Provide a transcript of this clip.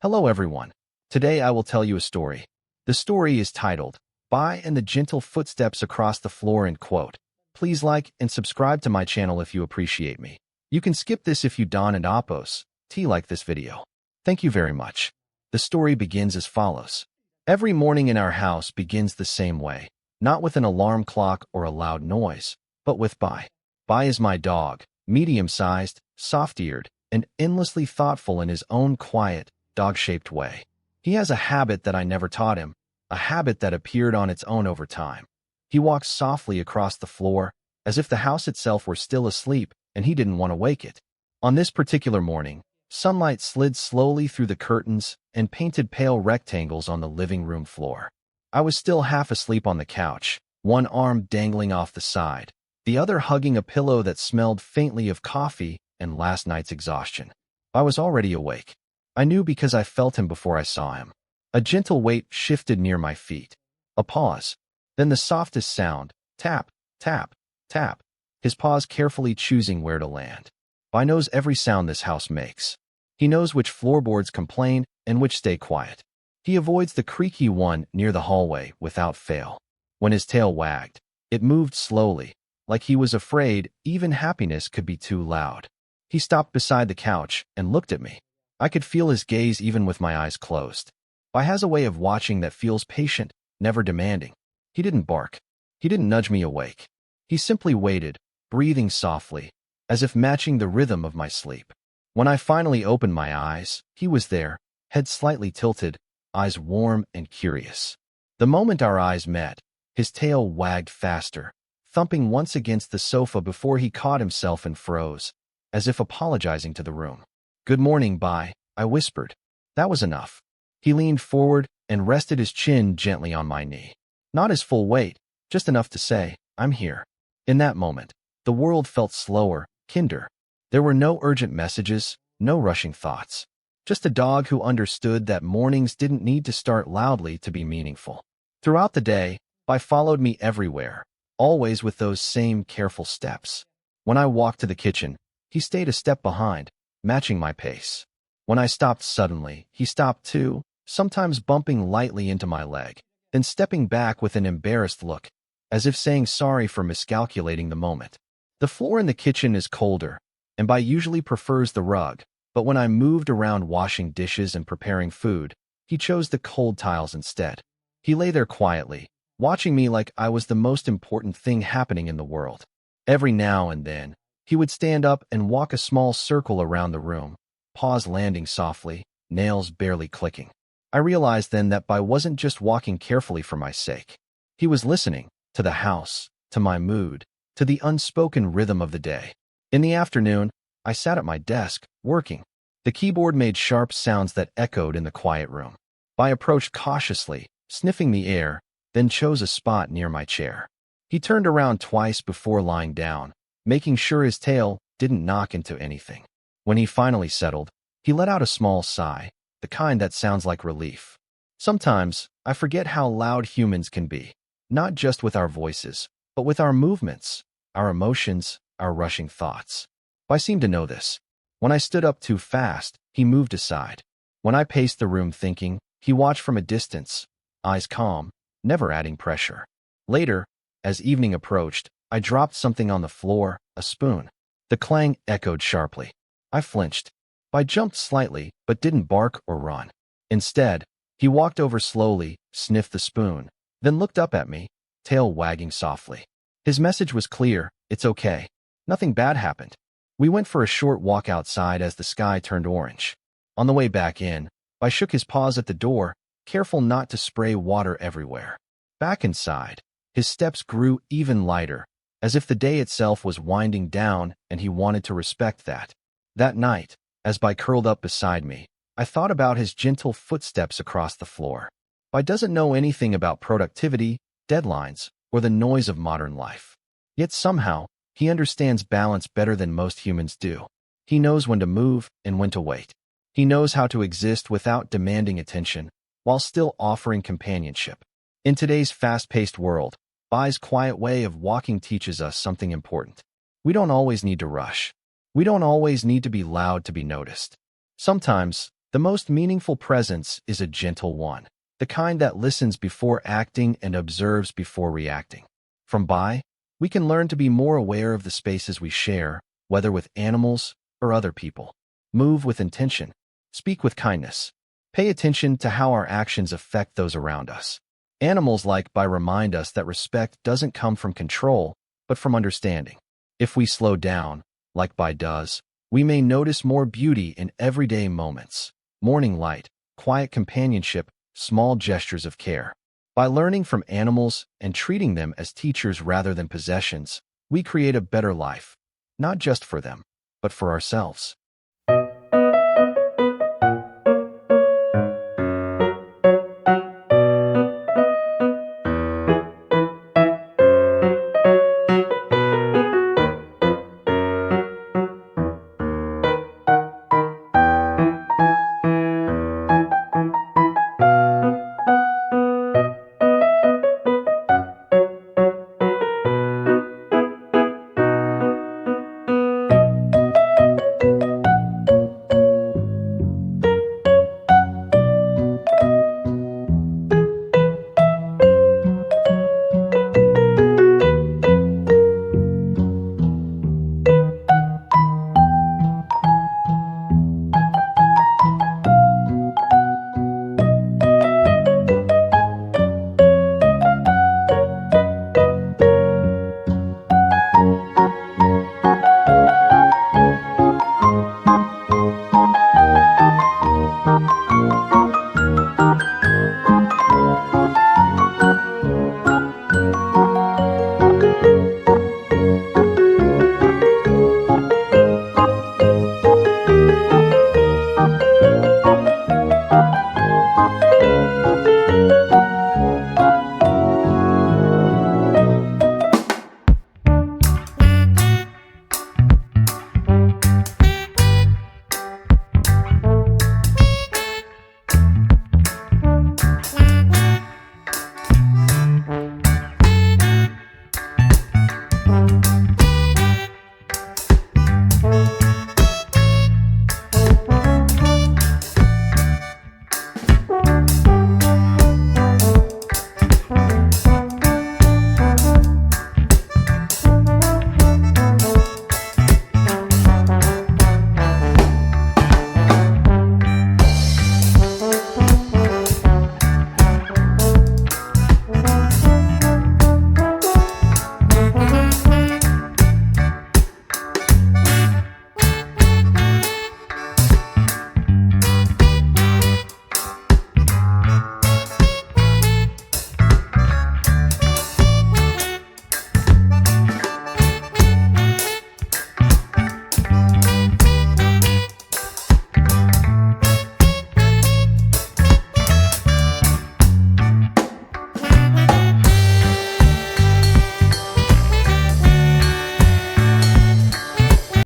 Hello everyone. Today I will tell you a story. The story is titled, By and the Gentle Footsteps Across the Floor and quote. Please like and subscribe to my channel if you appreciate me. You can skip this if you don't and oppose. Like this video. Thank you very much. The story begins as follows. Every morning in our house begins the same way, not with an alarm clock or a loud noise, but with Bai. Bai is my dog, medium-sized, soft-eared, and endlessly thoughtful in his own quiet, dog-shaped way. He has a habit that I never taught him, a habit that appeared on its own over time. He walks softly across the floor, as if the house itself were still asleep and he didn't want to wake it. On this particular morning, sunlight slid slowly through the curtains and painted pale rectangles on the living room floor. I was still half asleep on the couch, one arm dangling off the side, the other hugging a pillow that smelled faintly of coffee and last night's exhaustion. I was already awake. I knew because I felt him before I saw him. A gentle weight shifted near my feet. A pause. Then the softest sound, tap, tap, tap, his paws carefully choosing where to land. Bai knows every sound this house makes. He knows which floorboards complain and which stay quiet. He avoids the creaky one near the hallway without fail. When his tail wagged, it moved slowly, like he was afraid even happiness could be too loud. He stopped beside the couch and looked at me. I could feel his gaze even with my eyes closed. Bai has a way of watching that feels patient, never demanding. He didn't bark. He didn't nudge me awake. He simply waited, breathing softly, as if matching the rhythm of my sleep. When I finally opened my eyes, he was there, head slightly tilted, eyes warm and curious. The moment our eyes met, his tail wagged faster, thumping once against the sofa before he caught himself and froze, as if apologizing to the room. "Good morning, Bai," I whispered. That was enough. He leaned forward and rested his chin gently on my knee. Not his full weight, just enough to say, "I'm here." In that moment, the world felt slower, kinder. There were no urgent messages, no rushing thoughts. Just a dog who understood that mornings didn't need to start loudly to be meaningful. Throughout the day, Bai followed me everywhere, always with those same careful steps. When I walked to the kitchen, he stayed a step behind, matching my pace. When I stopped suddenly, he stopped too, sometimes bumping lightly into my leg, then stepping back with an embarrassed look, as if saying sorry for miscalculating the moment. The floor in the kitchen is colder, and Bai usually prefers the rug, but when I moved around washing dishes and preparing food, he chose the cold tiles instead. He lay there quietly, watching me like I was the most important thing happening in the world. Every now and then, he would stand up and walk a small circle around the room, paws landing softly, nails barely clicking. I realized then that Bai wasn't just walking carefully for my sake. He was listening to the house, to my mood, to the unspoken rhythm of the day. In the afternoon, I sat at my desk, working. The keyboard made sharp sounds that echoed in the quiet room. Bai approached cautiously, sniffing the air, then chose a spot near my chair. He turned around twice before lying down, making sure his tail didn't knock into anything. When he finally settled, he let out a small sigh, the kind that sounds like relief. Sometimes, I forget how loud humans can be, not just with our voices, but with our movements, our emotions, our rushing thoughts. Bai seemed to know this. When I stood up too fast, he moved aside. When I paced the room thinking, he watched from a distance, eyes calm, never adding pressure. Later, as evening approached, I dropped something on the floor, a spoon. The clang echoed sharply. I flinched. Bai jumped slightly, but didn't bark or run. Instead, he walked over slowly, sniffed the spoon, then looked up at me, tail wagging softly. His message was clear, it's okay. Nothing bad happened. We went for a short walk outside as the sky turned orange. On the way back in, Bai shook his paws at the door, careful not to spray water everywhere. Back inside, his steps grew even lighter, as if the day itself was winding down and he wanted to respect that. That night, as Bai curled up beside me, I thought about his gentle footsteps across the floor. Bai doesn't know anything about productivity, deadlines, or the noise of modern life. Yet somehow, he understands balance better than most humans do. He knows when to move and when to wait. He knows how to exist without demanding attention, while still offering companionship. In today's fast-paced world, Bai's quiet way of walking teaches us something important. We don't always need to rush. We don't always need to be loud to be noticed. Sometimes, The most meaningful presence is a gentle one, the kind that listens before acting and observes before reacting. From Bai, we can learn to be more aware of the spaces we share, whether with animals or other people. Move with intention. Speak with kindness. Pay attention to how our actions affect those around us. Animals like Bai remind us that respect doesn't come from control, but from understanding. If we slow down, like Bai does, we may notice more beauty in everyday moments. Morning light, quiet companionship, small gestures of care. By learning from animals and treating them as teachers rather than possessions, we create a better life, not just for them, but for ourselves.